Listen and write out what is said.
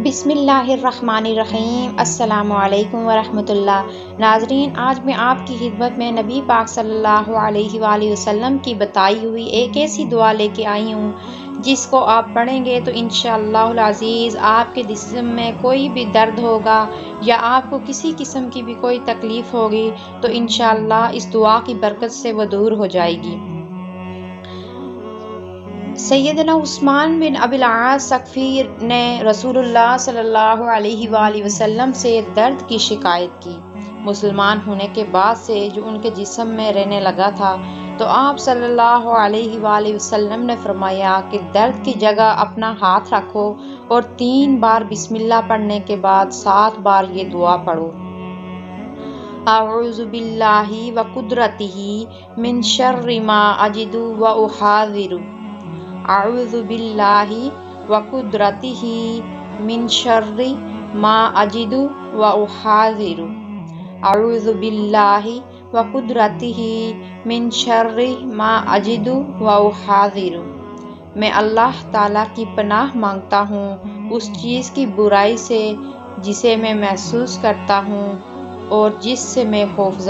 بسم اللہ الرحمن الرحیم۔ السلام علیکم ورحمۃ اللہ۔ ناظرین، آج میں آپ کی خدمت میں نبی پاک صلی اللہ علیہ وآلہ وسلم کی بتائی ہوئی ایک ایسی دعا لے کے آئی ہوں جس کو آپ پڑھیں گے تو انشاءاللہ العزیز آپ کے جسم میں کوئی بھی درد ہوگا یا آپ کو کسی قسم کی بھی کوئی تکلیف ہوگی تو انشاءاللہ اس دعا کی برکت سے وہ دور ہو جائے گی۔ سیدنا عثمان بن ابی العاص ثقفی نے رسول اللہ صلی اللہ علیہ وآلہ وسلم سے درد کی شکایت کی۔ مسلمان ہونے کے بعد سے جو ان کے جسم میں رہنے لگا تھا تو آپ صلی اللہ علیہ وآلہ وسلم نے فرمایا کہ درد کی جگہ اپنا ہاتھ رکھو اور 3 بار بسم اللہ پڑھنے کے بعد 7 بار یہ دعا پڑھو۔ اعوذ باللہ وقدرتہ من شر ما اجد واحاذر۔ اعوذ باللہ وقدرتہ من شر ما اجد واحاذر۔ اعوذ باللہ وقدرتہ من شر ما اجد واحاذر۔ میں اللہ تعالیٰ کی پناہ مانگتا ہوں اس چیز کی برائی سے جسے میں محسوس کرتا ہوں اور جس سے میں خوفزدہ